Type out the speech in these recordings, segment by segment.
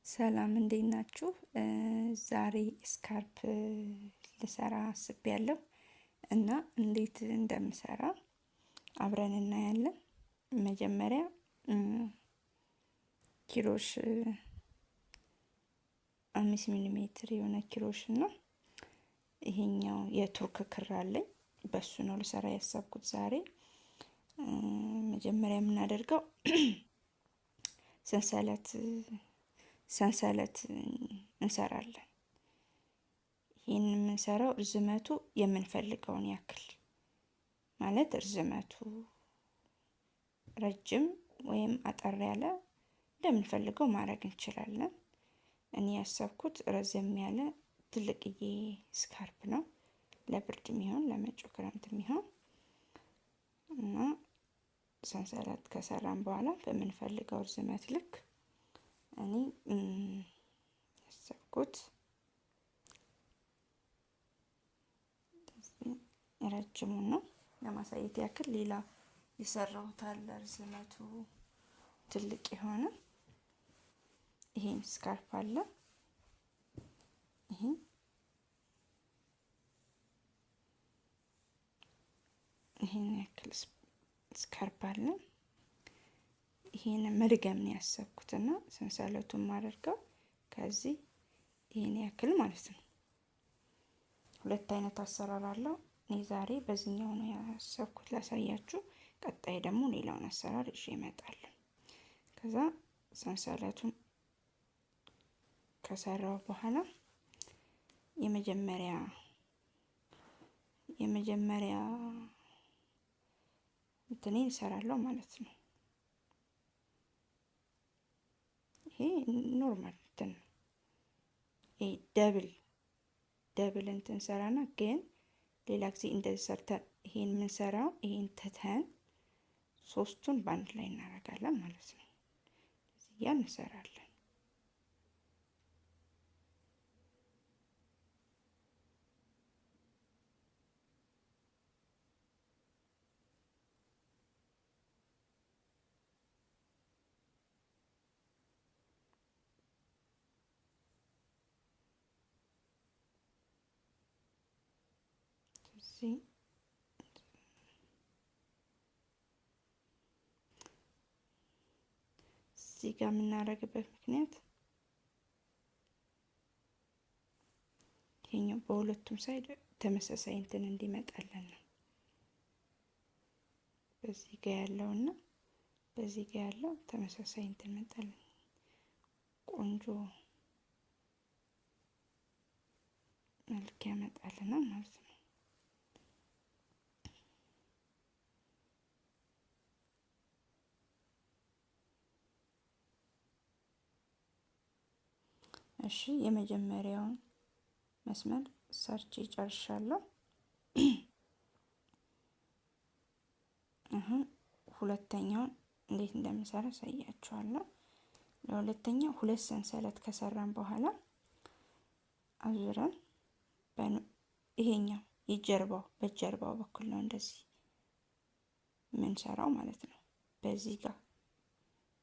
ሰላም እንዴት ናችሁ? ዛሬ ስካርፕ ልሰራ አስቤያለሁ እና እንዴት እንደምሰራ አብረን እናያለን። መጀመሪያ ኪሮሽ 5 ሚሊ ሜትር የሆነ ኪሮሽ ነው። ይሄኛው የቱርክ ክር አለኝ፣ በሱ ነው ልሰራ ያሰብኩት ዛሬ። መጀመሪያ የምናደርገው ሰንሰለት እንሰራለን። ይህን የምንሰራው ርዝመቱ የምንፈልገውን ያክል ማለት ርዝመቱ ረጅም ወይም አጠር ያለ እንደምንፈልገው ማድረግ እንችላለን። እኔ ያሰብኩት ረዘም ያለ ትልቅዬ ስካርፕ ነው፣ ለብርድ የሚሆን ለመጪው ክረምት የሚሆን እና ሰንሰለት ከሰራን በኋላ በምንፈልገው ርዝመት ልክ እኔ ያሰብኩት ረጅሙን ነው ለማሳየት ያክል። ሌላ የሰራሁት አለ ርዝመቱ ትልቅ የሆነ ይሄን ስካርፕ አለ። ይሄን ያክል ስካርፕ አለ። ይሄን መድገም ነው ያሰብኩትና ሰንሰለቱን ማድረገው ከዚህ ይሄን ያክል ማለት ነው። ሁለት አይነት አሰራር አለው። እኔ ዛሬ በዚህኛው ነው ያሰብኩት ላሳያችሁ። ቀጣይ ደግሞ ሌላውን አሰራር ይዤ እመጣለሁ። ከዛ ሰንሰለቱን ከሰራው በኋላ የመጀመሪያ እንትኔን እሰራለሁ ማለት ነው። ይሄ ኖርማል እንትን ነው። ይሄ ደብል እንትን ሰራና ግን ሌላ ጊዜ እንደዚህ ሰርተን ይሄን የምንሰራው ይሄን ትተን ሶስቱን በአንድ ላይ እናደርጋለን ማለት ነው። እዚህ ያን እንሰራለን። እዚህ ጋር የምናደርግበት ምክንያት ይሄኛው በሁለቱም ሳይድ ተመሳሳይ እንትን እንዲመጣልን ነው። በዚህ ጋር ያለውና በዚህ ጋር ያለው ተመሳሳይ እንትን መጣልን፣ ቆንጆ መልክ ያመጣልናል ማለት ነው። እሺ የመጀመሪያውን መስመር ሰርቼ ጨርሻለሁ። አሁን ሁለተኛውን እንዴት እንደምሰራ አሳያችኋለሁ። ለሁለተኛው ሁለት ሰንሰለት ከሰራን በኋላ አዙረን ይሄኛው በጀርባው በኩል ነው እንደዚህ የምንሰራው ማለት ነው። በዚህ ጋር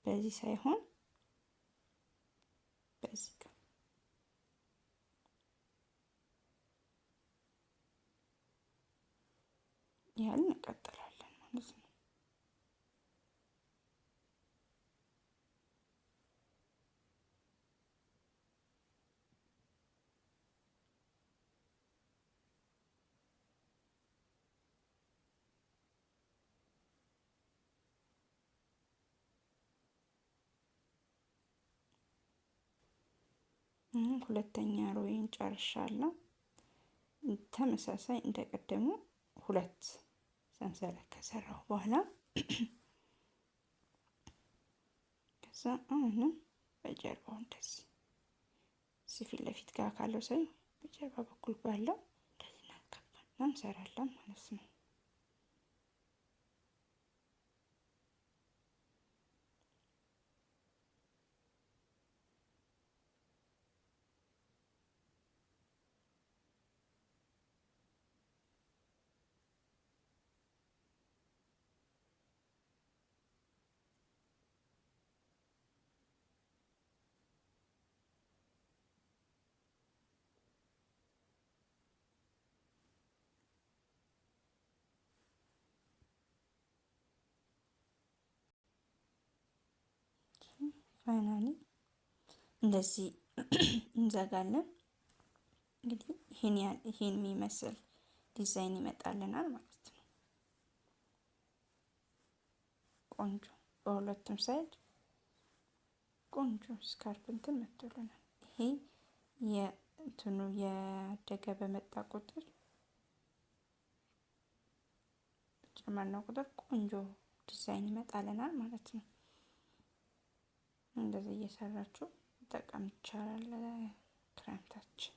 በዚህ ሳይሆን በዚህ ጋር ያህል እንቀጥላለን ማለት ነው። ሁለተኛ ሮይን ጨርሻለሁ። ተመሳሳይ እንደቀደሙ ሁለት ሰንሰለት ከሰራሁ በኋላ ከዛ አሁንም በጀርባው እንደዚህ ፊት ለፊት ጋር ካለው ሳይ በጀርባ በኩል ባለው እንደዚህ እናካፋና እንሰራለን ማለት ነው። ፋይናሊ እንደዚህ እንዘጋለን። እንግዲህ ይሄን የሚመስል ዲዛይን ይመጣልናል ማለት ነው። ቆንጆ በሁለቱም ሳይድ ቆንጆ ስካርፕ እንትን መጥቶልናል። ይሄ የእንትኑ ያደገ በመጣ ቁጥር በጨመርነው ቁጥር ቆንጆ ዲዛይን ይመጣልናል ማለት ነው። እንደዚህ እየሰራችሁ መጠቀም ይቻላል ክረምታችን።